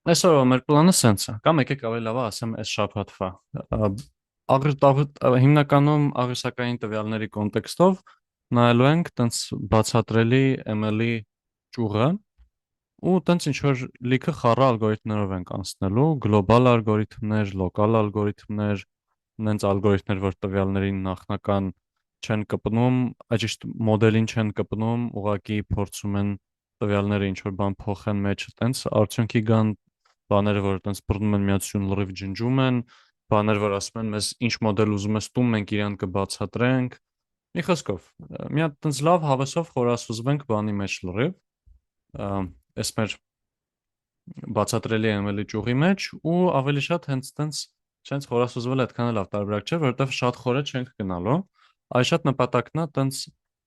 Այսօր մեր պլանը սենց է, կամ եկեք ավելի լավ ասեմ այս շաբաթվա։ Հիմնականում աղյուսակային տվյալների կոնտեքստով նայելու ենք տենց բացատրելի ML-ի ճյուղը ու տենց ինչ որ լիքը խառը ալգորիթմներով ենք անցնելու, գլոբալ ալգորիթմներ, լոկալ ալգորիթմներ, նենց ալգորիթմներ, որ տվյալներին նախնական չեն կպնում, ճիշտ մոդելին չեն կպնում, ուղղակի փորձում են տվյալները ինչ որ բան փոխեն մեջը, տենց արդյունքի գան բաները, որ այտենց բռնում են միացություն լրիվ ջնջում են, բաներ, որ ասում են մեզ ինչ մոդել ուզում ես տուն, մենք իրան կբացատրենք։ Մի խոսքով, մի հատ այտենց լավ հավեսով խորասուզվենք բանի մեջ լրիվ, այս մեր բացատրելի ML-ի ճյուղի մեջ ու ավելի շատ հենց այտենց չենց խորասուզվել այդքան լավ տարբերակ չէ, որովհետև շատ խորը չենք գնալու։ Այս շատ նպատակն է այտենց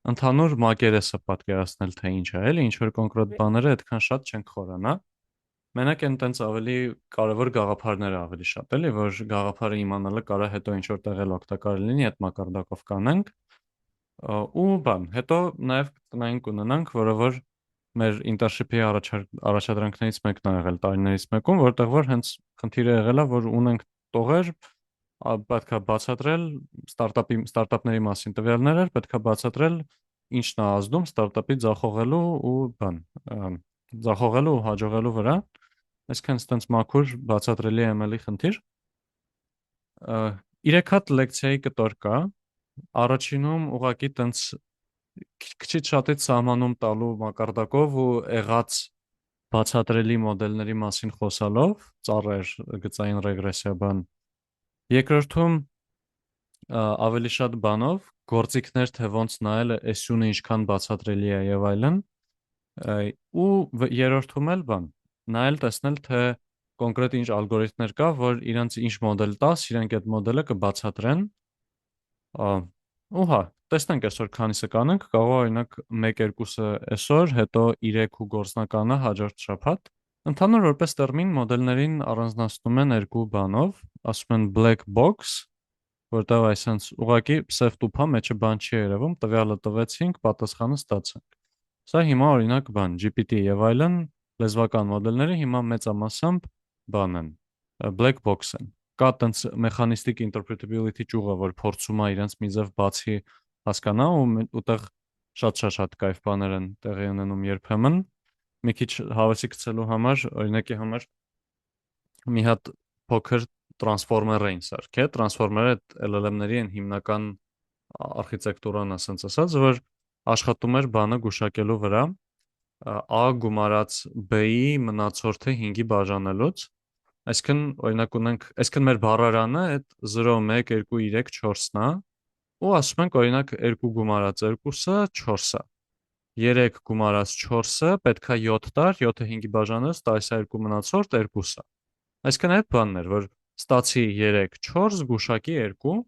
ընդհանուր մակերեսը պատկերացնել, թե ինչ է, էլի ինչ որ կոնկրետ բաները այդքան շատ չենք խորանա։ Մենակ են տենց ավելի կարևոր գաղափարները ավելի շատ էլի, որ գաղափարը իմանալը կարա հետո ինչ որ տեղել օգտակար լինի, այդ մակարդակով կանենք։ Ու բան, հետո նաև տնային կունենանք, որը որ մեր internship-ի առաջադրանքներից մեկն ա եղել տարիներից մեկում, որտեղ որ հենց խնդիրը եղել է, որ ունենք տողեր, պետքա բացատրել ստարտափների մասին տվյալներ էր, պետքա բացատրել ինչն է ազդում ստարտափի ձախողելու ու բան, ձախողելու ու հաջողելու վրա։ Այսքան ստենց մաքուր բացատրելի ML-ի խնդիր։ 3 հատ լեկցիայի կտոր կա։ Առաջինում ուղակի տենց քիչից շատից սահմանում տալու մակարդակով ու եղած բացատրելի մոդելների մասին խոսալով, ծառեր, գծային ռեգրեսիա բան։ Երկրորդում ավելի շատ բանով, գործիքներ, թե ոնց նայելը SU-ն ինչքան բացատրելի է եւ այլն։ Ու երրորդում էլ բան, նայել տեսնել թե կոնկրետ ինչ ալգորիթմներ կա, որ իրանց ինչ մոդել տաս, իրանք այդ մոդելը կբացատրեն։ Ու հա, տեսնենք այսօր քանիսը կանենք, կարող է օրինակ 1-2-ը այսօր, հետո 3 ու գործնականը հաջորդ շաբաթ։ Ընդհանուր որպես տերմին մոդելներին առանձնացնում են երկու բանով, ասում են black box, որտեղ այսպես ուղղակի սև տուփա մեջը բան չի երևում, տվյալը տվեցինք, պատասխանը ստացանք։ Սա հիմա օրինակ բան, GPT եւ այլն լեզվական մոդելները հիմա մեծամասամբ բան են, black box են։ Կա տենց mechanistic interpretability ճյուղը, որ փորձում է իրենց մի ձև բացի հասկանա ու ուտեղ շատ կայֆ բաներ են տեղի ունենում երբեմն։ Մի քիչ հավեսի գցելու համար, օրինակի համար մի հատ փոքր տրանսֆորմեր էին սարքել։ Տրանսֆորմերը այդ LLM-ների են հիմնական արխիտեկտուրան, ասենց ասած, որ աշխատում էր բանը գուշակելու վրա A գումարած B-ի մնացորդը 5-ի բաժանելուց, այսինքն օրինակ ունենք, այսինքն մեր բառարանը այդ 0, 1, 2, 3, 4-ն է, ու ասում ենք օրինակ 2 գումարած 2-ը 4 է, 3 գումարած 4-ը պետքա 7 տար, 7-ը 5-ի բաժանելուց տալիս է 2 մնացորդ 2-ը։ Այսինքն այդ բանն էր, որ ստացի 3, 4, գուշակի 2,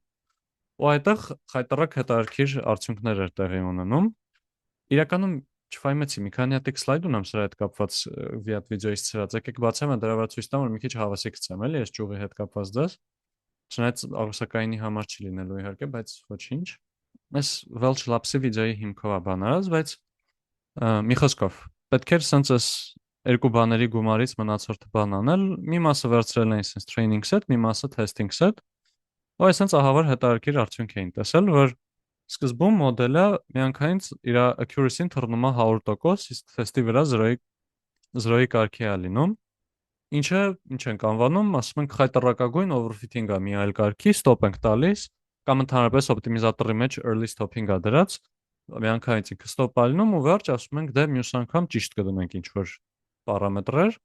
ու այդտեղ խայտառակ հետաքրքիր արդյունքներ էր տեղի ունենում։ Իրականում չֆայմեցի, մի քանի հատ սլայդ ունեմ սրա հետ կապված վիդեոից ցրած։ Եկեք բացեմ, դրա վրա ցույց տամ, որ մի քիչ հավասի գցեմ, էլի, այս ճյուղի հետ կապված դες։ Չնայած աղյուսակայինի համար չի լինելու իհարկե, բայց ոչինչ։ Այս Welch Labs-ի վիդեոյի հիմքով է բան արած, բայց մի խոսքով, պետք էր սենց այս երկու բաների գումարից մնացորդը բան անել, մի մասը վերցրել էին սենց training set, մի մասը testing set, ու այսպես ահավոր հետաքրքիր արդյունք էին տեսել, որ սկզբում մոդելը միանգամից իր accuracy-ն թռնում է 100%, իսկ թեստի վրա 0-ի կարգի է լինում, ինչը ինչ ենք անվանում, ասում ենք խայտառակագույն overfitting-ը մի այլ կարգի, stop ենք տալիս, կամ ընդհանրապես օպտիմիզատորի մեջ early stopping-ը դրած, միանգամից ինքը stop է լինում ու վերջ ասում ենք դե մյուս անգամ ճիշտ կդնենք ինչ որ պարամետրեր,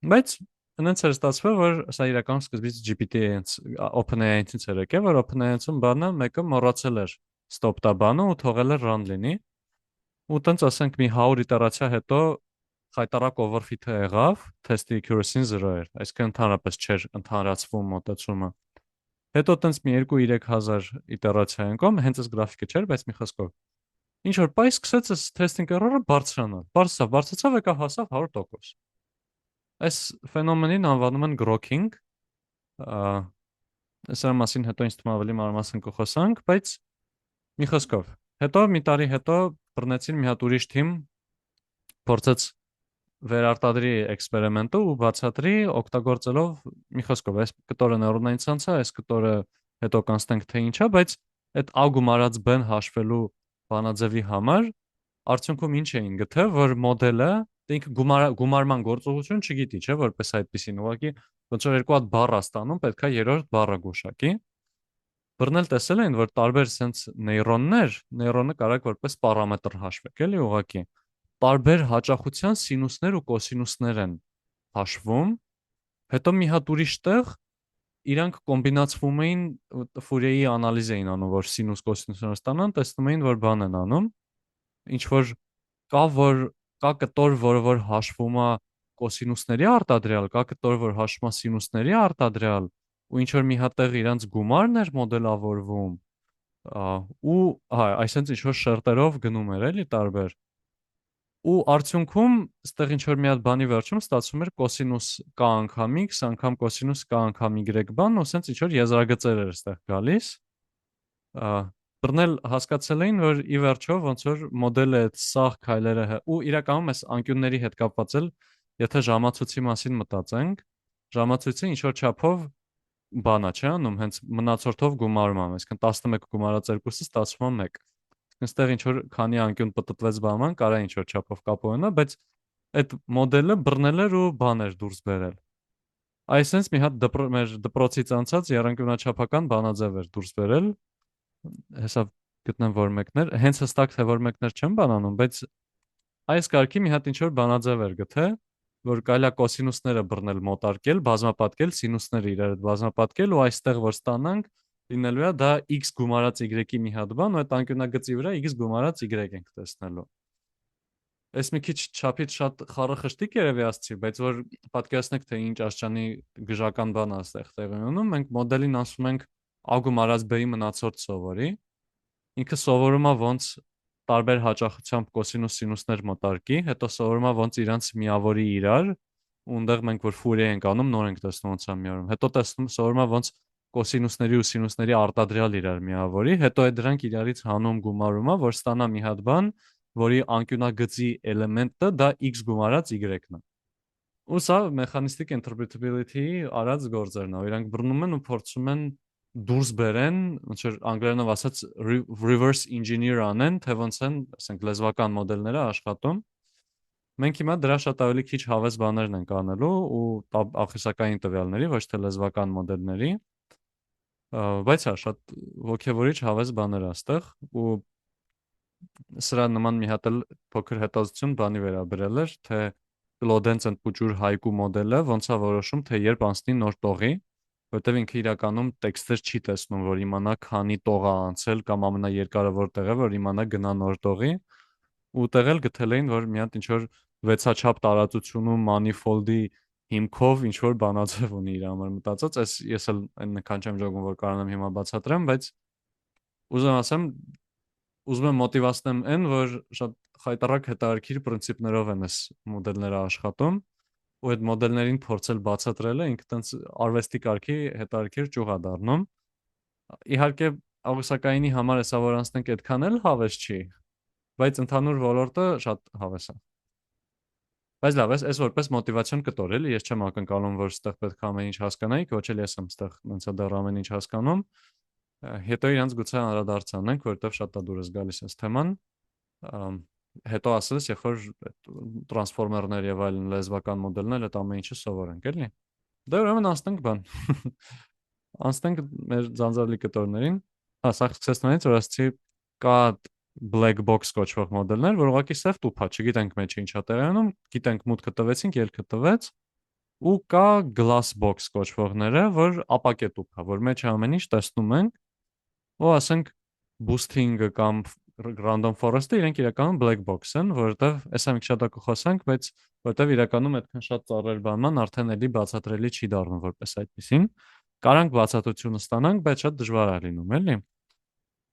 բայց հենց էր ստացվել, որ սա իրականում սկզբից GPT-ի հենց OpenAI-ից էր եկել, որ OpenAI-ում բանը մեկը մոռացել էր stop տա բանը ու թողել էր run լինի։ Ու տենց ասենք մի 100 իտերացիա հետո խայտառակ overfit-ը եղավ, test-ի accuracy-ն 0 էր, այսինքն ընդհանրապես չէր ընդհանրացվում մոտեցումը։ Հետո տենց մի 2-3 հազար իտերացիա անկամ, հենց այս գրաֆիկը չէր, բայց մի խոսքով։ Ինչ որ պայ սկսեց այս testing error-ը բարձրանալ։ Բարձրացավ, եկավ հասավ 100%։ Այս ֆենոմենին անվանում են grokking, սրա մասին հետո ինձ թվում ավելի մանրամասն կխոսանք, բայց մի խոսքով։ Հետո մի տարի հետո բռնեցին մի հատ ուրիշ թիմ, փորձեց վերարտադրի էքսպերիմենտը ու բացատրի օգտագործելով մի խոսքով այս կտորը նեյրոնային ցանց է, այս կտորը հետո կանցնենք թե ինչ է, բայց այդ A գումարած B-ն հաշվելու բանաձևի համար արդյունքում ինչ էին գտել, որ մոդելը ինքը գումարման գործողություն չգիտի, չէ, որպես այդպեսին, ուղղակի ոնց որ երկու հատ բառ է ստանում, պետքա երրորդ բառը գուշակի։ Բռնել տեսել են, որ տարբեր sense նեյրոնը կարակ որպես պարամետր հաշվեք, էլի ուղղակի տարբեր հաճախության սինուսներ ու կոսինուսներ են հաշվում, հետո մի հատ ուրիշ տեղ իրանք կոմբինացվում էին Ֆուրիեի անալիզ էին անում, որ սինուս կոսինուսները ստանան, տեսնում էին, որ բան են անում, ինչ որ կա կտոր, որ հաշվում է կոսինուսների արտադրյալ, կա կտոր, որ հաշվում է սինուսների արտադրյալ, ու ինչ որ մի հատ տեղ իրանց գումարն էր մոդելավորվում, ու այսինքն ինչ որ շերտերով գնում էր էլի տարբեր։ Ու արդյունքում այստեղ ինչ որ մի հատ բանի վերջում ստացվում էր կոսինուս k անգամ x անգամ կոսինուս k անգամ y բան, ու ասենց ինչ որ եզրագծեր էր այստեղ գալիս։ Բռնել հասկացել էին, որ ի վերջո ոնց որ մոդելը այդ սաղ քայլերը ու իրականում այս անկյունների հետ կապված էլ, եթե ժամացույցի մասին մտածենք, ժամացույցը ինչ որ չափով բանա չէ անում, հենց մնացորդով գումարում եմ, այսինքն 11 գումարած 2-ը ստացվում է 1։ Այստեղ ինչ որ քանի անկյուն պատտվեց բանման, կարա ինչ որ չափով կապ ունենա, բայց այդ մոդելը բռնել էր ու բաներ դուրս բերել։ Այսինքն մի հատ մեր դպրոցից անցած երանգյունաչափական բանաձև էր դուրս բերել, հեսա գտնեմ որ մեկն էր, հենց հստակ թե որ մեկներ չեմ բանանում, բայց այս կարգի մի հատ ինչ որ բանաձև էր գտե, որ կարելի է կոսինուսները բռնել մոտարկել, բազմապատկել, սինուսները իրար հետ բազմապատկել ու այստեղ որ ստանանք լինելու է դա x գումարած y-ի մի հատ բան, ու այդ անկյունագծի վրա x գումարած y ենք տեսնելու։ Այս մի քիչ չափից շատ խառախշտիկ երևի ասացի, բայց որ պատկերացնեք թե ինչ աշճանի գժական բան է այստեղ տեղի ունենում, մենք մոդելին ասում ենք A գումարած B-ի մնացորդ սովորի։ Ինքը սովորում է ոնց տարբեր հաճախությամբ կոսինուս սինուսներ մոտարկի, հետո սովորում է ոնց իրանց միավորի իրար, ու այնտեղ մենք որ Ֆուրիե ենք անում, նոր ենք տեսնում ոնց է միավորում։ Հետո սովորում է ոնց կոսինուսների ու սինուսների արտադրյալ իրար միավորի, հետո այդ դրանք իրարից հանում գումարում է, որ ստանա մի հատ բան, որի անկյունագծի էլեմենտը դա x գումարած y-ն է։ Ու սա mechanistic interpretability-ի արած գործերն է, իրանք բռնում են ու փորձում են դուրս բերեն, ոնց որ անգլերենով ասած reverse engineer անեն, թե ոնց են, ասենք լեզվական մոդելները աշխատում։ Մենք հիմա դրա շատ ավելի քիչ հավես բաներն ենք անելու ու ախիսակային տվյալների, ոչ թե լեզվական մոդելների, բայց հա շատ ոգևորիչ հավես բաներ է այստեղ ու սրա նման մի հատ էլ փոքր հետազոտություն բանի վերաբերել էր, թե Claude-ն ծնպուճուր հայկու մոդելը ոնց է որոշում, թե երբ անցնի նոր տողի, որտեղ ինքը իրականում տեքստեր չի տեսնում, որ իմանա քանի տող է անցել կամ ամենաերկարը որտեղ է, որ իմանա գնա նոր տողի, ու տեղել գտել էին, որ մի հատ ինչ որ վեցաչափ տարածությունում manifold-ի հիմքով ինչ որ բանաձև ունի իր համար մտածած, ես էլ այն նքան չեմ ժողովում, որ կարողանամ հիմա բացատրեմ, բայց ուզում ասեմ, ուզում եմ մոտիվացնեմ այն, որ շատ խայտառակ հետաքրքիր պրինցիպներով են այս մոդելները աշխատում, ու այդ մոդելներին փորձել բացատրելը ինքը տենց արվեստի կարգի հետաքրքիր ճյուղ է դառնում։ Իհարկե, աղյուսակայինի համար հեսա որ անցնենք այդքան էլ հավես չի, բայց ընդհանուր ոլորտը շատ հավես է։ Բայց լավ, այս որպես մոտիվացիոն կտոր էլի, ես չեմ ակնկալում, որ ստեղ պետք է ամեն ինչ հասկանայիք, ոչ էլ ես եմ ստեղ ոնց է դեռ ամեն ինչ հասկանում։ Հետո իրանց գուցե անդրադարձ անենք, որովհետև շատ է դուրս գալիս այս թեման։ Հետո ասես, երբ որ տրանսֆորմերներ եւ այլն լեզվական մոդելներ այդ ամեն ինչը սովորենք, էլի։ Դե ուրեմն անցնենք բան։ Անցնենք մեր ձանձրալի կտորներին։ Սա սկսեց նրանից, որ ասացի կա black box կոչվող մոդելներ, որ ուղղակի սև տուփ է, չգիտենք մեջը ինչա տեղի ունենում, գիտենք մուտքը տվեցինք, ելքը տվեց, ու կա glass box կոչվողները, որ ապակե տուփ է, որ մեջը ամեն ինչ տեսնում ենք, ու ասենք boosting-ը կամ random forest-ը իրենք իրականում black box են, որովհետև այսա մի քիչ շատ կխոսենք, բայց որովհետև իրականում այդքան շատ ծառեր բանման արդեն էլի բացատրելի չի դառնում որպես այդպեսին։ Կարանք բացատրությունը ստանանք, բայց շատ դժվար է լինում, էլի։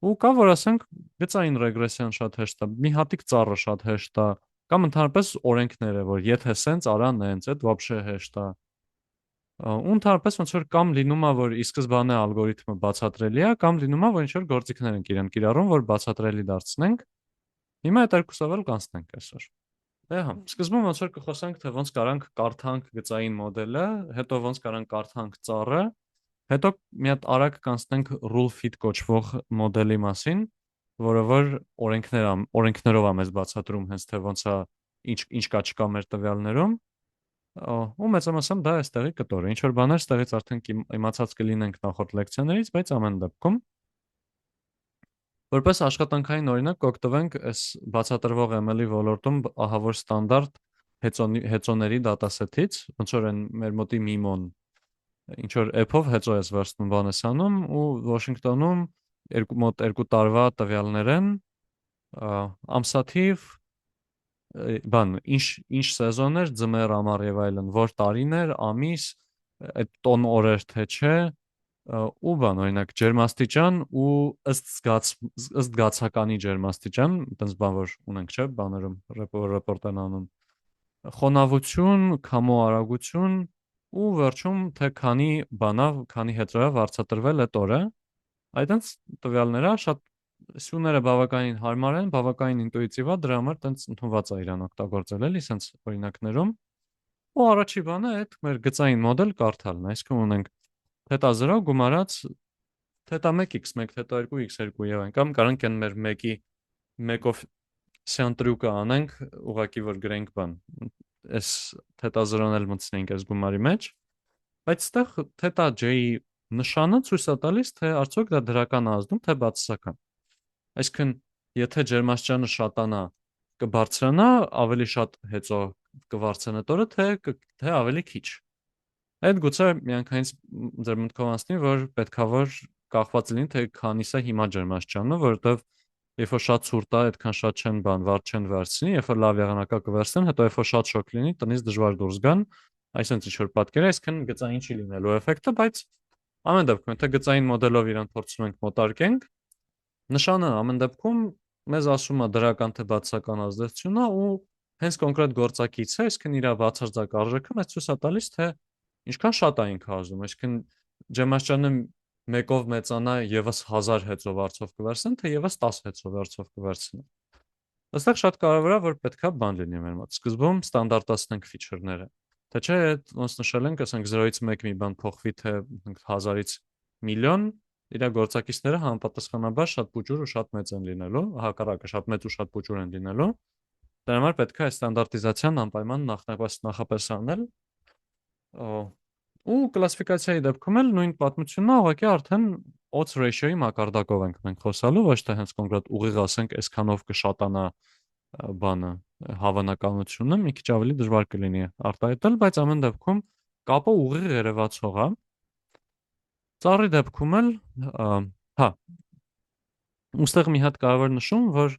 Ու կա որ ասենք գծային ռեգրեսիան շատ հեշտ է, մի հատիկ ծառը շատ հեշտ է, կամ ընդհանրապես օրենքները, որ եթե սենց արա նենց, այդ вообще հեշտ է։ Ու ընդհանրապես ոնց որ կամ լինում է որ ի սկզբանե ալգորիթմը բացատրելի է, կամ լինում է որ ինչ որ գործիքներ են իրեն կիրառում, որ բացատրելի դարձնենք։ Հիմա այդ երկուսով էլ կանցնենք այսօր։ Հա, սկզբում ոնց որ կխոսենք, թե ոնց կարանք կարդանք գծային մոդելը, հետո ոնց կարանք կարդանք ծառը, հետո մի հատ արագ կանցնենք rule fit կոչվող մոդելի մասին, որը որ օրենքներով է մեզ բացատրում հենց թե ոնց է ինչ կա չկա մեր տվյալներում, ու մեծամասամբ դա է ստեղի կտորը։ Ինչ որ բաներ ստեղից արդեն իմացած կլինենք նախորդ լեկցիաներից, բայց ամեն դեպքում որպես աշխատանքային օրինակ կօգտվենք այս բացատրվող ML-ի ոլորտում ահավոր ստանդարտ հեծոների դատասեթից, ոնց որ են մեր մոտի Mimon, ինչ որ app-ով հեծո ես վերցնում բան ես անում ու Washington-ում մոտ 2 տարվա տվյալներ են, ամսաթիվ, ինչ սեզոններ, ձմեռ, ամառ եւ այլն, որ տարիներ, ամիս, այդ տոն օրեր թե չէ, ու բան, օրինակ ջերմաստիճան ու ըստ զգացականի ջերմաստիճան, այտենց բան որ ունենք, չէ, բաներում ռեպորտ են անում, խոնավություն, քամու արագություն ու վերջում թե քանի հետրով վարձատրվել այդ օրը, այտենց տվյալները շատ սյուները բավականին հարմար են, բավականին ինտուիտիվ է, դրա համար տենց ընդունված է իրան օգտագործել էլի, սենց օրինակներում։ Ու առաջի բանը այդ մեր գծային մոդել կարդալն է, այսինքն ունենք թետա 0 գումարած թետա 1x1, թետա 2x2 եւ այն կամ կարանք են մեր 1-ով սյան տրյուկը անենք, ուղակի որ գրենք բան, այս թետա 0-ն էլ մտցնենք այս գումարի մեջ, բայց այդտեղ թետա j-ի նշանը ցույց է տալիս, թե արդյոք դա դրական է ազդում, թե բացասական։ Այսինքն, եթե ջերմաստիճանը շատանա, կբարձրանա, ավելի շատ հեծո կվարձնա տորը, թե ավելի քիչ։ Այդ գուցե միանգամից ձեր մտքով անցնի, որ պետքա որ կախված լինի, թե քանիսը հիմա ջերմաստիճանը, որովհետև երբ որ շատ ցուրտ է, այդքան շատ չեն վարձ չեն վերցնի, երբ որ լավ եղանակա կվերցնեն, հետո երբ որ շատ շոգ լինի, տնից դժվար դուրս գան, այսինքն ինչ որ պատկեր է, այսինքն գծային չի լինելու էֆեկտը, բայց ամեն դեպքում, եթե գծային մոդելով իրան փորձում ենք մոտարկենք, նշանը ամեն դեպքում մեզ ասում է դրական թե բացասական ազդեցություն է ու հենց կոնկրետ գործակիցը, այսինքն իր բացարձակ արժեքը մեզ ցույց է տալիս, թե ինչքան շատ է ինքը ազդում, այսինքն ջերմաստիճանը մեկով մեծանա եւս 1000 հեծով արծով կվերցնեն, թե եւս 10 հեծով արծով կվերցնեն։ Այստեղ շատ կարևոր է, որ պետքա բան լինի մեր մոտ։ Սկզբում ստանդարտացնենք ֆիչերները։ Թե չէ, ոնց նշել ենք, ասենք 0-ից 1 մի բան փոխվի, թե 1000-ից միլիոն, իր գործակիցները համապատասխանաբար շատ փոքր ու շատ մեծ են լինելու, հակառակը շատ մեծ ու շատ փոքր են լինելու։ Դրա համար պետք է այս ստանդարտիզացիան անպայման նախապես անել։ Ու կլասիֆիկացիայի դեպքում էլ նույն պատմությունն է, ուղղակի արդեն odds ratio-ի մակարդակով ենք մենք խոսալու, ոչ թե հենց կոնկրետ ուղիղ ասենք այսքանով կշատանա բանը, հավանականությունը մի քիչ ավելի դժվար կլինի արտահայտել, բայց ամեն դեպքում կապը ուղիղ երևացող է։ Ծառի դեպքում էլ, հա, ուստեղ մի հատ կարևոր նշում, որ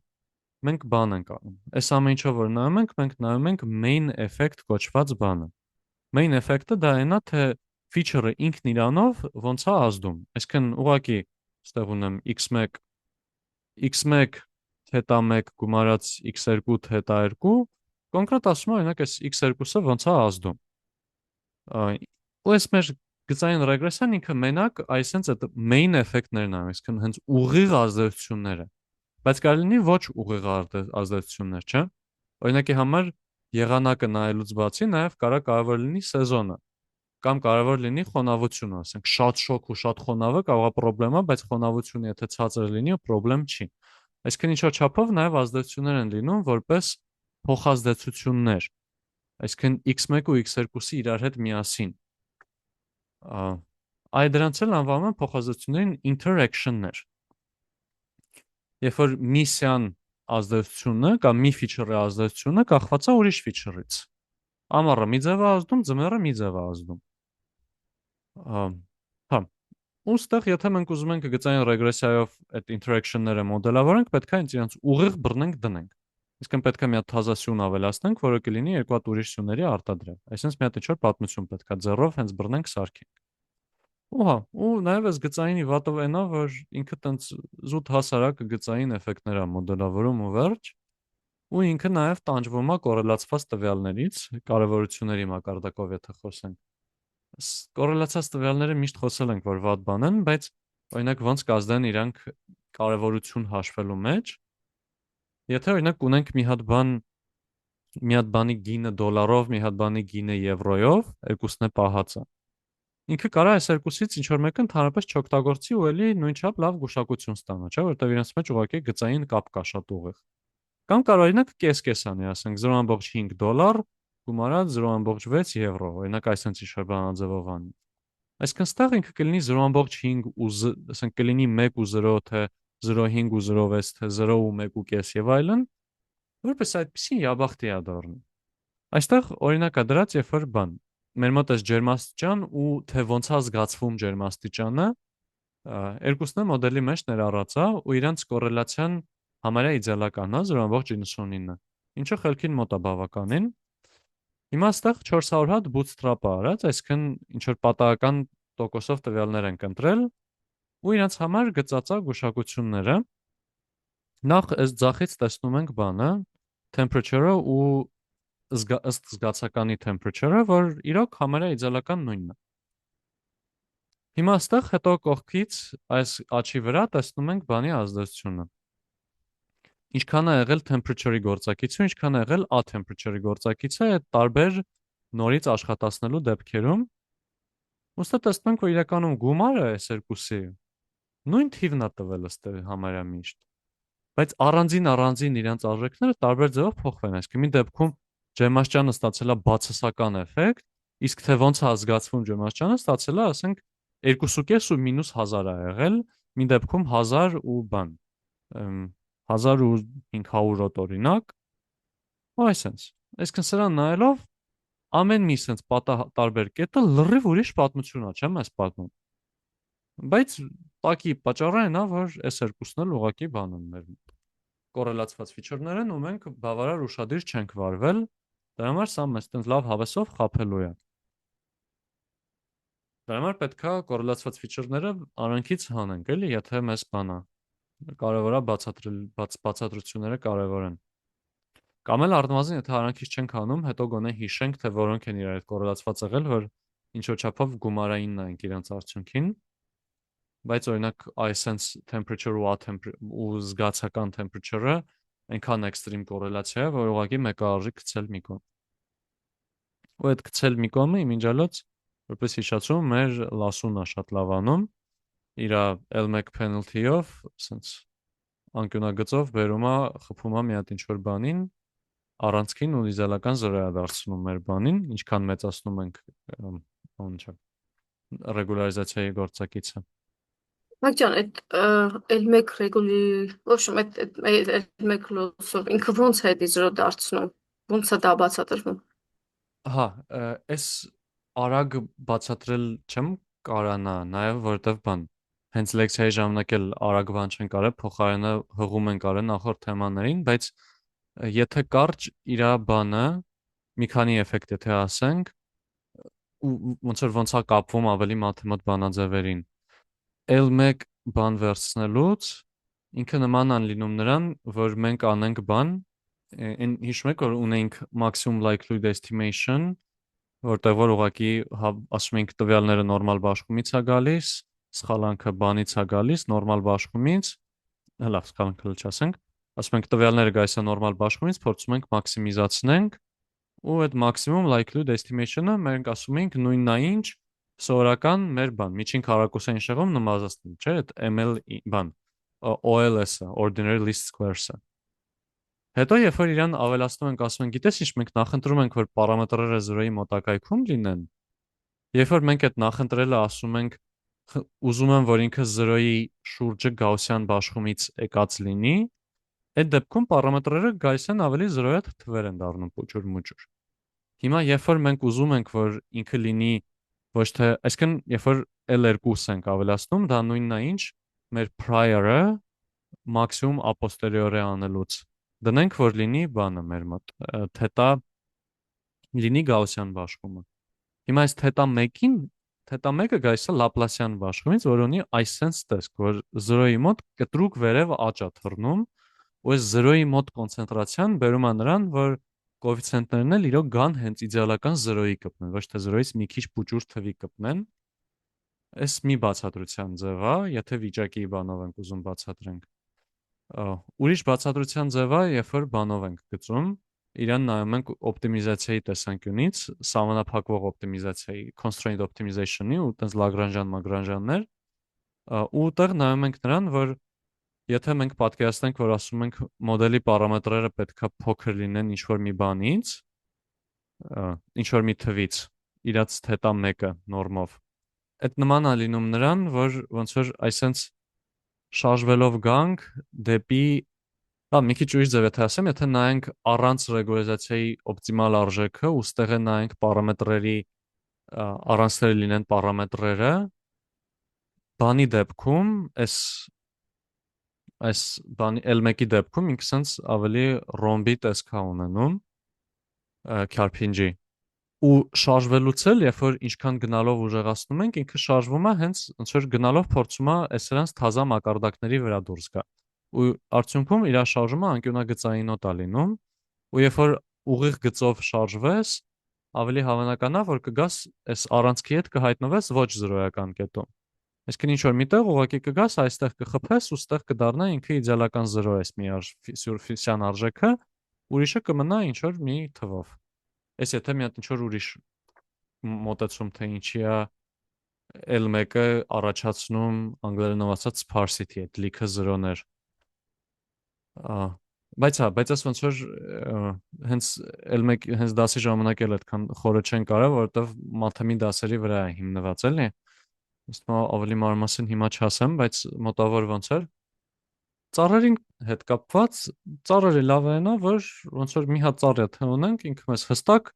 մենք բան ենք անում։ Այս ամեն ինչը որ նայում ենք, մենք նայում ենք main effect կոչված բանը։ Main effect-ը դա այնա, թե feature-ը ինքն իրանով ոնց է ազդում։ Այսինքն ուղղակի այստեղ ունեմ x1 թետա 1 գումարած x2 թետա 2, կոնկրետ ասում եմ օրինակ այս x2-ը ոնց է ազդում։ Ու այս մեր գծային ռեգրեսիան ինքը մենակ այսենց այդ main effect-ներն է, այսինքն հենց ուղիղ ազդեցությունները, բայց կարող լինի ոչ ուղիղ ազդեցություններ, չէ՞։ Օրինակի համար եղանակը նայելուց բացի նաև կարևոր լինի սեզոնը կամ կարևոր լինի խոնավությունը, ասենք շատ շոգ ու շատ խոնավը կարող է խնդրեմ, բայց խոնավությունը եթե ցածր լինի, խնդրեմ չի։ Այսինքն ինչ որ չափով նաև ազդեցություններ են լինում որպես փոխազդեցություններ, այսինքն x1 ու x2-ի իրար հետ միասին։ Այդ դրանց էլ անվանում են փոխազդեցություններին interaction-ներ։ Երբ որ միսիան ազդեցությունը կամ մի feature-ի ազդեցությունը կախված է ուրիշ feature-ից։ Ամառը մի ձև է ազդում, ձմեռը մի ձև է ազդում։ Հա, ուստեղ եթե մենք ուզում ենք գծային ռեգրեսիայով այդ interaction-ները մոդելավորենք, պետք է իրենց ուղիղ բռնենք դնենք։ Իսկն պետք է մի հատ թազա սյուն ավելացնենք, որը կլինի երկու հատ ուրիշ սյուների արտադրել։ Այսինքն մի հատ ինչ-որ պատմություն պետք է ձեռով հենց բռնենք սարքենք։ Ուհա, ու նաև այս գծայինի վատով այնա, որ ինքը տենց զուտ հասարակ գծային էֆեկտներ է մոդելավորում ու վերջ, ու ինքը նաև տանջվում է կորելացված տվյալներից, կարևորությունների մակարդակով եթե խոսենք։ Կորելացված տվյալները միշտ խոսել ենք, որ վատ բան են, բայց օրինակ ոնց կազդեն իրանք կարևորություն հաշվելու մեջ, եթե օրինակ ունենք մի հատ բան մի հատ բանի գինը դոլարով, մի հատ բանի գինը եվրոյով, երկուսն է պահածը։ Ինքը կարա այս երկուսից ինչ որ մեկը ընդհանրապես չօգտագործի ու էլի նույնչափ լավ գուշակություն ստանա, չէ՞, որտեղ իրենց մեջ ուղղակի գծային կապ կա շատ ուղիղ։ Կամ կարող օրինակ կես-կես անի, ասենք 0.5 դոլար գումարած 0.6 եվրո, օրինակ այսպես ինչ որ բանաձևով անի։ Այսինքն ստեղ ինքը կլինի 0.5 ու ասենք կլինի 1 ու 0 թե 0.5 ու 0.6 թե 0 ու 1.5 եւ այլն, որպես այդպեսին յաբախտի է դառնում։ Այստեղ օրինակա դրած երբ որ բան մեր մոտ է ջերմաստիճան ու թե ոնց է զգացվում ջերմաստիճանը, երկուսն է մոդելի մեջ ներառած է ու իրանց կոռելացիան համարյա իդեալական է 0.99, ինչը խելքին մոտ է բավականին։ Հիմա այստեղ 400 հատ bootstrap-ը արած, այսինքն ինչ որ պատահական տոկոսով տվյալներ են ընտրել ու իրանց համար գծած է գուշակությունները։ Նախ այս ձախից տեսնում ենք բանը, temperature-ը ու ըստ զգացականի temperature-ը, որ իրոք համարյա իդեալական նույնն է։ Հիմա այստեղ հետո կողքից այս աչի վրա տեսնում ենք բանի ազդեցությունը։ Ինչքան է եղել temperature-ի գործակիցը, ինչքան է եղել a temperature-ի գործակիցը այդ տարբեր նորից աշխատացնելու դեպքերում։ Ոստը տեսնում ենք, որ իրականում գումարը այս երկուսի նույն թիվն է տվել ըստ համարյա միշտ, բայց առանձին իրանց արժեքները տարբեր ձևով փոխվել են։ Այսինքն մի դեպքում ջերմաստիճանը ստացել է բացասական էֆեկտ, իսկ թե ոնց է զգացվում ջերմաստիճանը ստացել է, ասենք 2.5 ու մինուս 1000 է եղել, մի դեպքում 1000 ու բան, 1500 օրինակ, ու այսպես։ Այսինքն սրան նայելով ամեն մի sense տարբեր կետը լրիվ ուրիշ պատմություն է, չեմ ես պատմում։ Բայց տակի պատճառը այն է, որ այս երկուսն էլ ուղղակի բան են մեր կոռելացված ֆիչերներ են ու մենք բավարար ուշադիր չենք վարվել, դրա համար սա մեզ տենց լավ հավեսով խափելու է։ Դրա համար պետքա կոռելացված ֆիչերները արանքից հանենք, էլի, եթե մեզ բանա կարևորա բացատրությունները կարևոր են։ Կամ էլ առնվազն եթե արանքից չենք հանում, հետո գոնե հիշենք, թե որոնք են իրար հետ կոռելացված եղել, որ ինչ որ չափով գումարային նայենք իրենց արդյունքին, բայց օրինակ այսենց temperature ու զգացական temperature-ը այնքան էքստրիմ կոռելացիա է, որ ուղղակի մեկը արժի գցել մի կողմ։ Ու այդ գցել մի կողմը իմիջիալոց որպես հիշացում մեր լասունն է շատ լավ անում, իր L1 penalty-ով, ասենց անկյունագծով բերում է, խփում է մի հատ ինչ-որ բանին, առանցքին ու իդեալական 0 է դարձնում մեր բանին, ինչքան մեծացնում ենք ռեգուլարիզացիայի գործակիցը։ Մակջան, այդ L1 ռեգուլի, в общем, այդ L1 լոսով ինքը ոնց է դա զրո դարձնում, ոնց է դա բացատրվում։ Հա, այս արագ բացատրել չեմ կարանա, նաև որտեվ բան հենց լեկցիայի ժամանակ էլ արագ բան չեն կարել, փոխարենը հղում են կարել նախորդ թեմաներին, բայց եթե կարճ իրա բանը մի քանի էֆեկտ եթե ասենք, ու ոնց է կապվում ավելի մաթեմատ բանաձևերին։ L1 բան վերցնելուց ինքը նման են լինում նրան, որ մենք անենք բան, այն հիշում եք, որ ունենք maximum likelihood estimation, որտեղ որ ուղղակի ասում ենք տվյալները նորմալ բաշխումից է գալիս, սխալանքը բանից է գալիս, նորմալ բաշխումից, լավ, սխալանքը չասենք, ասում ենք տվյալները գալիս է նորմալ բաշխումից, փորձում ենք մաքսիմիզացնենք, ու այդ maximum likelihood estimation-ը մենք ասում ենք նույնն է ինչ սովորական մեր բան, միջին քառակուսային շեղում նմազացնում, չէ՞, այդ ML բան, OLS-ը, ordinary least squares-ը։ Հետո երբ որ իրան ավելացնում ենք, ասում ենք, գիտես ինչ, մենք նախընտրում ենք, որ պարամետրերը 0-ի մոտակայքում լինեն, երբ որ մենք այդ նախընտրելը ասում ենք, ուզում եմ, որ ինքը 0-ի շուրջը գաուսյան բաշխումից եկած լինի, այդ դեպքում պարամետրերը գալիս են ավելի 0-ի հետ թվեր են դառնում փոճուր-մուճուր։ Հիմա երբ որ մենք ուզում ենք, որ ինքը լինի ոչ թե, այսինքն երբ որ L2 ենք ավելացնում, դա նույնն է ինչ մեր prior-ը maximum a posteriori անելուց դնենք, որ լինի բանը մեր մոտ, թետա լինի գաուսյան բաշխումը։ Հիմա այս թետա 1-ին, թետա 1-ը գալիս է լապլասյան բաշխումից, որ ունի այս sense տեսք, որ 0-ի մոտ կտրուկ վերև աճ է թռնում, ու այս 0-ի մոտ կոնցենտրացիան բերում է նրան, որ կոեֆիցիենտներն էլ իրոք գան հենց իդեալական 0-ի կպնեն, ոչ թե 0-ից մի քիչ փուճուր թվի կպնեն։ Այս մի բացատրության ձև է, եթե վիճակի բանով ենք ուզում բացատրենք։ Ուրիշ բացատրության ձև է, երբ որ բանով ենք գծում, իրան նայում ենք օպտիմիզացիայի տեսանկյունից, սահմանափակվող օպտիմիզացիայի, constraint optimization-ի ու տենց Lagrangian Lagrangian-ներ, ու ուտեղ նայում ենք նրան, որ եթե մենք պատկերացնենք, որ ասում ենք մոդելի պարամետրերը պետքա փոքր լինեն ինչ-որ մի բանից, ինչ-որ մի թվից, իրաց թետա 1-ը նորմով, այդ նման է լինում նրան, որ ոնց որ այսենց շարժվելով գանք դեպի մի քիչ ուրիշ ձև եթե ասեմ, եթե նայենք առանց ռեգուլյացիայի օպտիմալ արժեքը ու ստեղ է նայենք պարամետրերի առանցները լինեն պարամետրերը, բանի դեպքում այս բանի L1-ի դեպքում ինքը sense ավելի ռոմբի տեսք է ունենում քյարփինջի ու շարժվելուց էլ երբ որ ինչքան գնալով ուժեղացնում ենք ինքը շարժվում է հենց ոնց որ գնալով փորձում է այսրանց թազա մակարդակների վրա դուրս գա ու արդյունքում իր շարժումը անկյունագծային նոտ է լինում ու երբ որ ուղիղ գծով շարժվես ավելի հավանական է որ կգաս այս առանցքի հետ կհայտնվես ոչ զրոյական կետում այսինքն ինչ որ միտեղ ուղղակի կգաս այստեղ կխփես ու ստեղ կդառնա ինքը իդեալական 0 էս մի սյուրֆիսյան արժեքը ուրիշը կմնա ինչ որ մի թվով Այս եթե մի հատ ինչ-որ ուրիշ մոտեցում թե ինչի է L1-ը առաջացնում անգլերենով ասած sparsity այդ լիքը զրոներ բայց այս ոնց որ հենց L1 հենց դասի ժամանակ էլ այդքան խորը չեն կարա որովհետև մաթեմի դասերի վրա է հիմնված էլի ըստ ավելի մանրամասն հիմա չասեմ բայց մոտավոր ոնց էր ծառերի հետ կապված ծառերը լավ է նա որ ոնց որ մի հատ ծառ եթե ունենք ինքը մեզ հստակ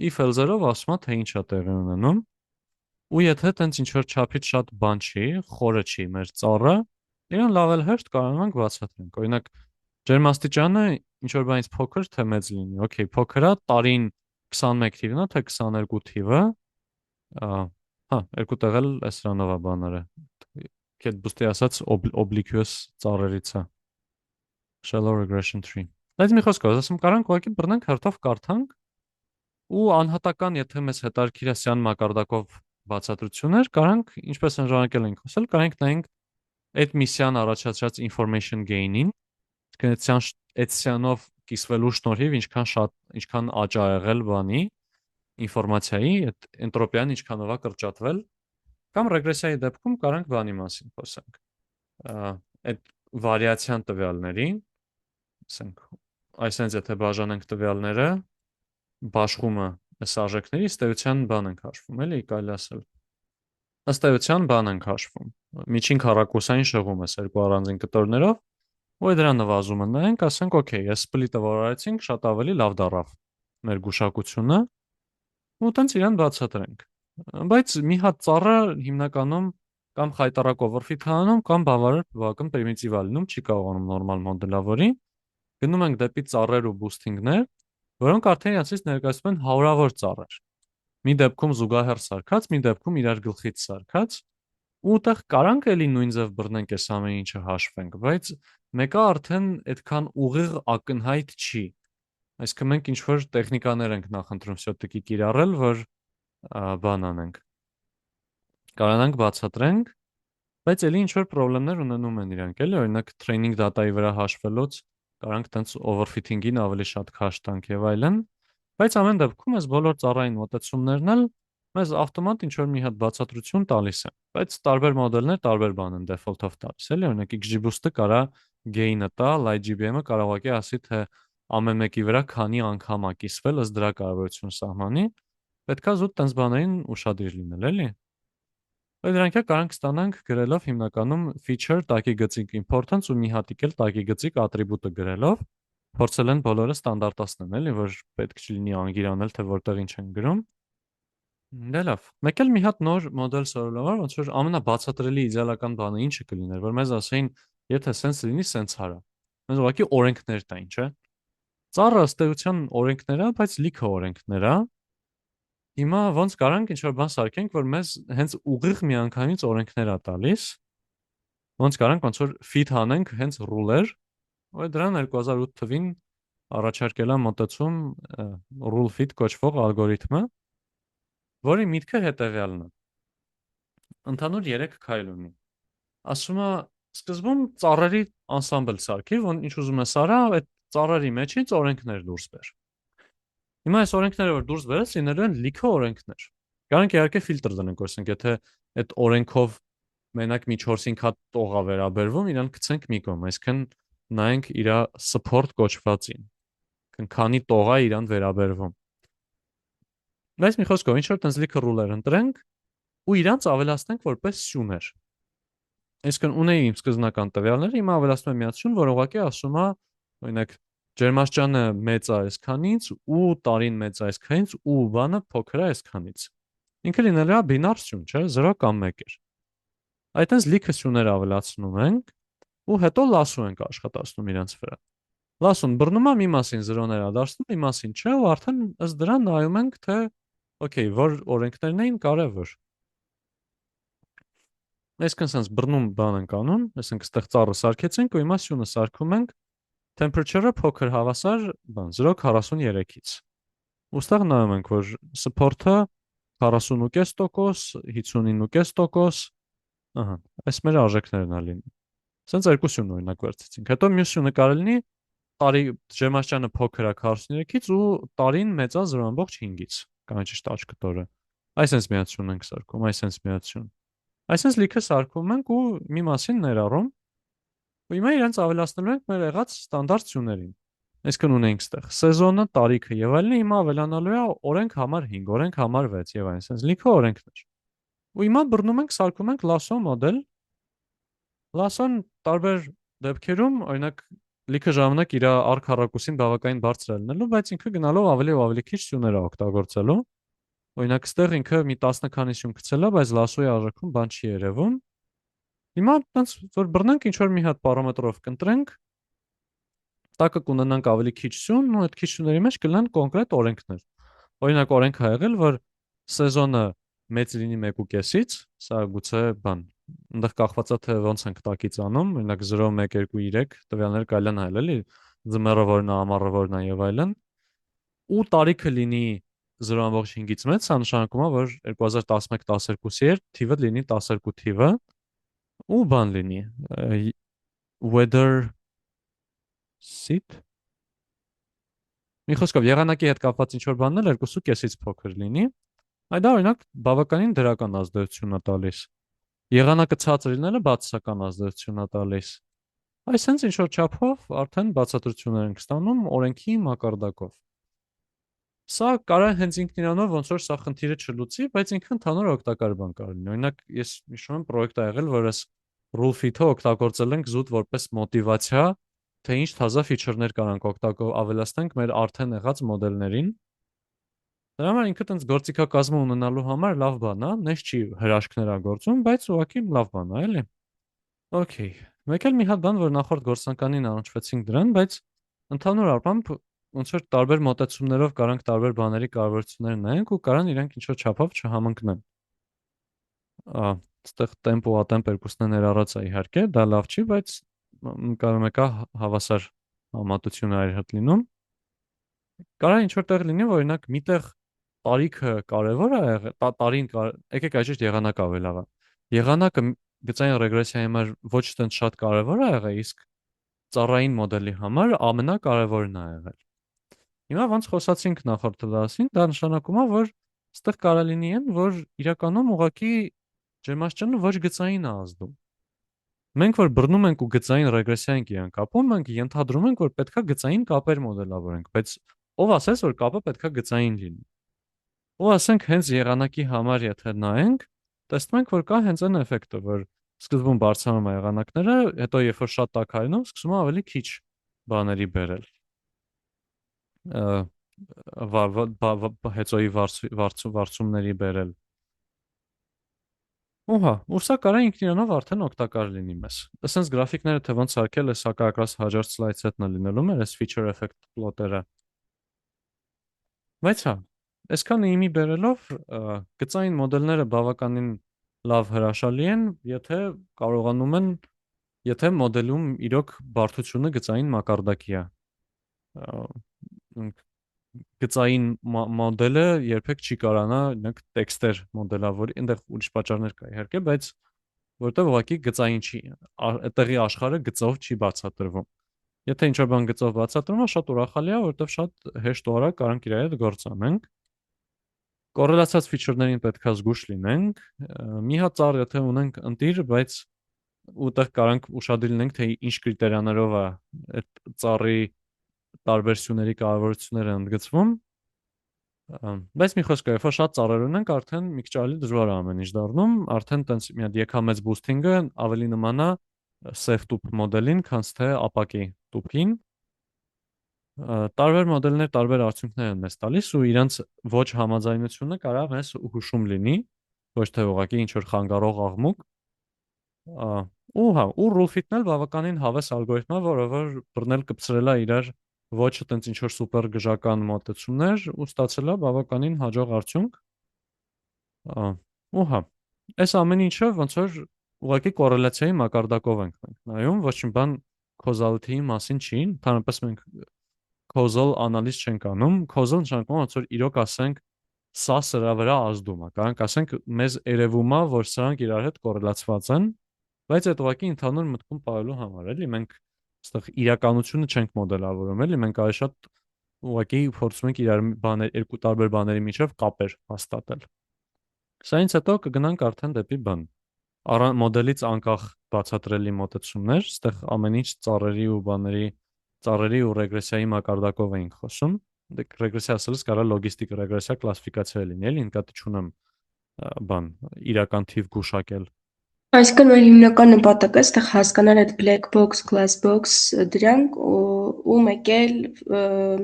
if else-երով ասում է թե ինչ է տեղի ունենում ու եթե տենց ինչ որ չափից շատ բան չի խորը չի մեր ծառը իրեն լավ էլ հեշտ կարող ենք բացատրենք օրինակ ջերմաստիճանը ինչ որ բանից փոքր թե մեծ լինի օքեյ փոքր է տարին 21 թիվն է թե 22 թիվը հա երկու տեղ էլ էսրանով է բաները Կետ բուստի ասած obliquous ծառերից է shallow regression tree Բայց մի խոսքով ասում կարանք ուղղակի բռնենք հերթով կարդանք ու անհատական եթե մեզ հետարքիր է սյան մակարդակով բացատրություններ կարանք ինչպես նշանակել ենք խոսել կարանք նայենք այդ միսիան առաջացած information gain-ին այդ սյանով կիսվելու շնորհիվ ինչքան աճ ա եղել բանի ինֆորմացիայի այդ էնտրոպիան ինչքանով է կրճատվել կամ ռեգրեսիայի դեպքում կարանք բանի մասին խոսենք այդ վարիացիան տվյալների ասենք այսինքն եթե բաժանենք տվյալները բաշխումը այս արժեքների ըստ էության բան ենք հաշվում էլի կարելի ասել ըստ էության բան ենք հաշվում միջին քառակուսային շեղում է երկու առանձին կտորներով ու դրա նվազումը նայենք ասենք օքեյ այս սպլիտը որ արեցինք շատ ավելի լավ դառավ մեր գուշակությունը ու տենց իրան բացատրենք բայց մի հատ ծառը հիմնականում կամ խայտարակով վրֆի թանում կամ բավարար բավական պրիմիտիվ է լինում չի կարողանում նորմալ մոդելավորի գնում ենք դեպի ծառեր ու բուստինգներ որոնք արդեն իրացից ներկայացնում են հարյուրավոր ծառեր մի դեպքում զուգահեռ սարքած մի դեպքում իրար գլխից սարքած ու տեղ կարանք էլի նույն ձև բռնենք այս ամեն ինչը հաշվենք բայց մեկը արդեն այդքան ուղիղ ակնհայտ չի այսինքն մենք ինչ որ տեխնիկաներ ենք նախընտրում սյոտիկի կիրառել որ բան անենք կարողանանք բացատրենք բայց էլի ինչ որ խնդիրներ ունենում են իրանք էլի օրինակ training data-ի վրա հաշվելուց կարանք տենց overfitting-ին ավելի շատ քաշ տանք եւ այլն բայց ամեն դեպքում այս բոլոր ծառային մոտեցումներն էլ մեզ ավտոմատ ինչ որ մի հատ բացատրություն տալիս են բայց տարբեր մոդելներ տարբեր բան են default-ով տալիս էլի օրինակ XGBoost-ը կարա gain-ը տա LightGBM-ը կարող է ասի թե ամեն մեկի վրա քանի անգամ է կիսվել ըստ դրա կարևորություն սահմանի պետքա զուտ տենց բաներին ուշադիր լինել էլի Դրանք կարանք ստանանք գրելով հիմնականում feature տակի գծիկ importance ու մի հատիկ էլ տակի գծիկ attribute-ը գրելով փորձել են բոլորը ստանդարտացնել, էլի, որ պետք չլինի անգիր անել, թե որտեղ ինչ են գրում։ Դե լավ։ Մեկ էլ մի հատ նոր մոդել սովորելով, ոնց որ ամենաբացատրելի իդեալական բանը ինչը կլիներ, որ մեզ ասեին, եթե sense լինի, sense հարա։ Մեզ ուղղակի օրենքներ տային, չէ՞։ Ծառը ըստ էության օրենքներ է, բայց լիքը օրենքներ է։ Հիմա ոնց կարանք ինչ-որ բան սարքենք, որ մեզ հենց ուղիղ միանգամից օրենքներ է տալիս։ Ոնց կարանք ոնց որ fit հանենք հենց ruler, ու դրան 2008 թվին առաջարկել է մոտեցում rule fit կոչվող ալգորիթմը, որի միտքը հետևյալն է։ Ընդհանուր 3 քայլ ունի։ Ասում է սկզբում ծառերի անսամբլ սարքի, որ ինչ ուզում ես արա, այդ ծառերի մեջից օրենքներ դուրս բեր։ Հիմա այս օրենքները որ դուրս բերես, լինելու են լիքը օրենքներ։ Կարանք իհարկե ֆիլտր դնենք, ասենք, եթե այդ օրենքով մենակ մի 4-5 հատ տող է վերաբերվում, իրան գցենք մի կողմ, այսինքն նայենք իր support կոչվածին, քանի տող է իրան վերաբերվում։ Բայց մի խոսքով, ինչ որ տենց լիքը ռուլեր ընտրենք ու իրանց ավելացնենք որպես սյուներ։ Այսինքն ունեի իմ սկզբնական տվյալները, հիմա ավելացնում եմ միացություն, որ ուղղակի ասում է, օրինակ, ջերմաստիճանը մեծ է այսքանից ու տարին մեծ է այսքանից ու բանը փոքր է այսքանից։ Ինքը լինելու է բինար սյուն, չէ՞, 0 կամ 1 է։ Այդտենց լիքը սյուներ ավելացնում ենք ու հետո լասու ենք աշխատացնում իրենց վրա։ Լասուն բռնում է մի մասին 0-ներ է դարձնում, մի մասին չէ, ու արդեն ըստ դրա նայում ենք, թե օքեյ, որ օրենքներն էին կարևոր։ Այսինքն sense բռնում բան ենք անում, այսինքն այստեղ ծառը սարքեցինք ու հիմա սյունը սարքում ենք temperature-ը փոքր հավասար բան 0.43-ից։ Ոստեղ նայում ենք, որ support-ը 40.5%, 59.5%, ահա, այս մեր արժեքներն է լինում։ Սենց երկու սյուն օրինակ վերցեցինք։ Հետո մյուս սյունը կարող լինի տարի ջերմաստիճանը փոքր է 43-ից ու տարին մեծ է 0.5-ից, կամ ճիշտ աչքտորը։ Այսպես միացություն ենք սարքում, այսպես միացություն։ Այսպես լիքը սարքում ենք ու մի մասին ներառում, ու հիմա իրենց ավելացնելու ենք մեր եղած ստանդարտ սյուներին։ Այսինքն ունենք ստեղ սեզոնը, տարիքը եւ այլն, հիմա ավելանալու է օրենք համար 5, օրենք համար 6 եւ այլն, այսպես լիքը օրենքներ։ Ու հիմա բռնում ենք, սարքում ենք Lasso մոդել։ Lasso-ն տարբեր դեպքերում, օրինակ լիքը ժամանակ իր արքառակուսին բավականին բարձր է լինելու, բայց ինքը գնալով ավելի ու ավելի քիչ սյուներ է օգտագործելու։ Օրինակ, ստեղ ինքը մի 10 քանի սյուն գցել է, բայց Lasso-ի արժեքում բան չի երևում։ Հիմա տենց որ բռնենք ինչ որ մի հատ պարամետրով կընտրենք, տակը կունենանք ավելի քիչ սյուն, ու այդ քիչ սյուների մեջ կլինեն կոնկրետ օրենքներ։ Օրինակ, օրենք է եղել, որ սեզոնը մեծ լինի 1.5-ից, սա գուցե բան, այնտեղ կախված է թե ոնց ենք տակից անում, օրինակ 0, 1, 2, 3 տվյալներ կարելի է նայել, էլի, ձմեռը որն է, ամառը որն է եւ այլն, ու տարիքը լինի 0.5-ից մեծ, սա նշանակում է, որ 2011-12-ի էր, թիվը լինի 12 թիվը, ու բան լինի, weather seat։ Մի խոսքով, եղանակի հետ կապված ինչ-որ բանն էլ 2.5-ից փոքր լինի, այդ դա օրինակ բավականին դրական ազդեցություն է տալիս։ Եղանակը ցածր լինելը բացասական ազդեցություն է տալիս։ Այսինքն ինչ-որ չափով արդեն բացատրություններ ենք ստանում օրենքի մակարդակով։ Սա կարող է հենց ինքն իրանով ոնց որ սա խնդիրը չլուծի, բայց ինքը ընդհանուր օգտակար բան կարող լինի։ Օրինակ, ես հիշում եմ պրոյեկտ ա եղել, որ այս rule fit-ը օգտագործել ենք զուտ որպես մոտիվացիա, թե ինչ թազա ֆիչերներ կարանք ավելացնենք մեր արդեն եղած մոդելներին։ Դրա համար ինքը տենց գործիքակազմը ունենալու համար լավ բան է, նես չի հրաշքներ ա գործում, բայց ուղղակի լավ բան է, էլի։ Okay։ Մեկ էլ մի հատ բան, որ նախորդ գործնականին առնչվեցինք դրան, բայց ընդհանուր առմամբ ոնց որ տարբեր մոտեցումներով կարանք տարբեր բաների կարևորությունները նայենք ու կարան իրանք ինչ-որ չափով չհամընկնեն։ Այստեղ տեմպ ու ատեմպ երկուսն են ներառած է իհարկե, դա լավ չի, բայց կարող մեկը հավասար համատություն է իր հետ լինում։ Կարող է ինչ-որ տեղ լինի, որ օրինակ միտեղ տարիքը կարևոր է եղել, տարին եկեք այժմ եղանակ ավելավա։ Եղանակը գծային ռեգրեսիայի համար ոչ տենց շատ կարևոր է եղել, իսկ ծառային մոդելի համար ամենակարևորն է եղել։ Հիմա ոնց խոսացինք նախորդ դասին, դա նշանակում է, որ այստեղ կարող լինի այն, որ իրականում ուղղակի ջերմաստիճանը ոչ գծային է ազդում։ Մենք որ բռնում ենք ու գծային ռեգրեսիա ենք իրան կապում, մենք ենթադրում ենք, որ պետքա գծային կապեր մոդելավորենք, բայց ով ասես, որ կապը պետքա գծային լինի։ Ու ասենք հենց եղանակի համար եթե նայենք, տեսնում ենք, որ կա հենց այն էֆեկտը, որ սկզբում բարձրանում է եղանակները, հետո երբ որ շատ տաք հայնում, սկսում է ավելի քիչ բաների բերել։ Հեծոյի վարձումների բերել։ Ուհա, ու սա կարա ինքնիրանով արդեն օգտակար լինի մեզ։ Այսինքն գրաֆիկները թե ոնց սարքել է, սա կակրաս հաջորդ սլայդս հետն է լինելու մեր այս feature effect plot-երը։ Բայց հա, այսքանը իմի բերելով գծային մոդելները բավականին լավ հրաշալի են, եթե կարողանում են, եթե մոդելում իրոք բարդությունը գծային մակարդակի է։ Գծային մոդելը երբեք չի կարողանա օրինակ տեքստեր մոդելավորի, այնտեղ ուրիշ պատճառներ կա իհարկե, բայց որտեղ ուղղակի գծային չի, այդտեղի աշխարհը գծով չի բացատրվում։ Եթե ինչ-որ բան գծով բացատրում է, շատ ուրախալի է, որովհետև շատ հեշտ ու արագ կարանք իրար հետ գործ անենք։ Կորելացած ֆիչերներին պետքա զգուշ լինենք։ Մի հատ ծառ եթե ունենք ընտիր, բայց ուտեղ կարանք ուշադիր լինենք, թե ինչ կրիտերիաներով է այդ ծառի տարբեր սյուների կարևորությունները ընդգծվում։ Բայց մի խոսքով, երբ որ շատ ծառեր ունենք, արդեն մի քիչ ավելի դժվար է ամեն ինչ դառնում, արդեն տենց մի հատ եկամեծ բուսթինգը ավելի նման է safe tube մոդելին, քան թե ապակի տուփին։ Տարբեր մոդելներ տարբեր արդյունքներ են մեզ տալիս ու իրանց ոչ համաձայնությունը կարող մեզ հուշում լինի, ոչ թե ուղղակի ինչ որ խանգարող աղմուկ։ Ու հա, ու Rule-Fit-ն էլ բավականին հավես ալգորիթմ է, որը որ բռնել կպցրել է իրար ոչ այտենց ինչ որ սուպեր գժական մոտեցումներ ու ստացել է բավականին հաջող արդյունք։ Ու հա, այս ամեն ինչը ոնց որ ուղղակի կորելացիայի մակարդակով ենք մենք նայում, ոչ մի բան causality-ի մասին չի, ընդհանրապես մենք causal analysis չենք անում, causal նշանակում է ոնց որ իրոք ասենք սա սրա վրա ազդում է, կարանք ասենք մեզ երևում է, որ սրանք իրար հետ կորելացված են, բայց այդ ուղղակի ընդհանուր մտքում պահելու համար էլի մենք այստեղ իրականությունը չենք մոդելավորում, էլի մենք ավելի շատ ուղղակի փորձում ենք իրար բաներ երկու տարբեր բաների միջև կապեր հաստատել։ Սրանից հետո կգնանք արդեն դեպի բան։ Մոդելից անկախ բացատրելի մոտեցումներ, այստեղ ամեն ինչ ծառերի ու ռեգրեսիայի մակարդակով էինք խոսում։ Դե ռեգրեսիա ասելս կարա լոգիստիկ ռեգրեսիա կլասիֆիկացիա լինի, էլի նկատի չունեմ բան իրական թիվ գուշակել։ Այսինքն մեր հիմնական նպատակը այստեղ հասկանալ այդ black box, glass box դրանք ու մեկ էլ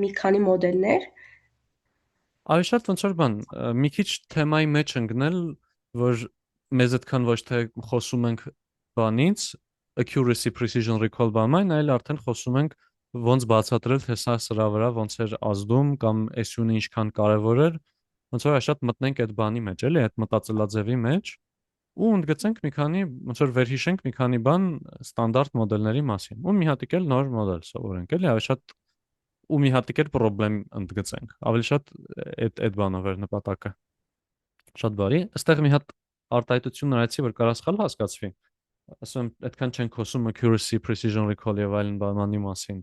մի քանի մոդելներ։ Ավելի շատ ոնց որ բան, մի քիչ թեմայի մեջ ընկնել, որ մեզ այդքան ոչ թե խոսում ենք բանից, accuracy, precision recall բանային, այլ արդեն խոսում ենք ոնց բացատրել, թե սա սրա վրա ոնց էր ազդում կամ SU-ն ինչքան կարևոր էր, ոնց որ շատ մտնենք այդ բանի մեջ, էլի, այդ մտածելաձևի մեջ ու ընդգծենք մի քանի ոնց որ վերհիշենք մի քանի բան ստանդարտ մոդելների մասին։ Ու մի հատիկ էլ նոր մոդել սովորենք, էլի, ավելի շատ ու մի հատիկ էլ պրոբլեմ ընդգծենք։ Ավելի շատ այդ բանով էր նպատակը։ Շատ բարի։ Այստեղ մի հատ արտահայտություն նայեցի, որ կարա սխալ հասկացվի։ Ասում եմ, այդքան չենք խոսում accuracy, precision recall եւ այլն բանի մասին։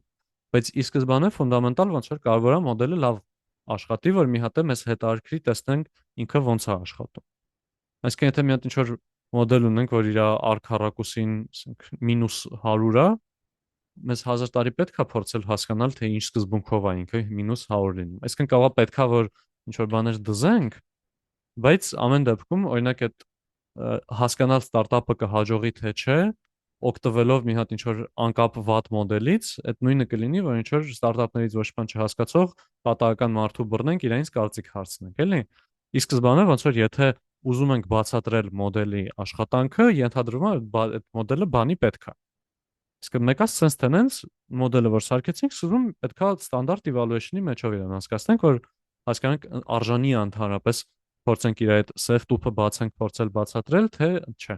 Բայց ի սկզբանե ֆունդամենտալ ոնց որ կարևոր է մոդելը լավ աշխատի, որ մի հատ է մեզ հետաքրքրի տեսնենք ինքը ոնց է աշխատում։ Այսինքն եթե մի հատ ինչ որ մոդել ունենք, որ իր արքառակուսին -100 է, մեզ 1000 տարի պետք է փորձել հասկանալ, թե ինչ սկզբունքով է ինքը -100 լինում։ Այսինքն կարող է պետքա որ ինչ որ բաներ դզենք, բայց ամեն դեպքում օրինակ այդ հասկանալ ստարտափը կհաջողի թե չէ, օգտվելով մի հատ ինչ որ անկապ վատ մոդելից, այդ նույնը կլինի, որ ինչ որ ստարտափներից ոչ բան չհասկացող պատահական մարդու բռնենք, իրենից կարծիք հարցնենք, էլի։ Ի սկզբանե ոնց որ եթե ուզում ենք բացատրել մոդելի աշխատանքը, ենթադրվում է այդ մոդելը բանի պետք է։ Իսկ մեկը sense tenance մոդելը որ սարքեցինք, սկզբում պետքա ստանդարտ evaluation-ի մեջով իրան հասկացնենք, որ հասկանանք արժանի է ընդհանրապես փորձենք իր այդ safe tube-ը բացենք, փորձել բացատրել, թե չէ։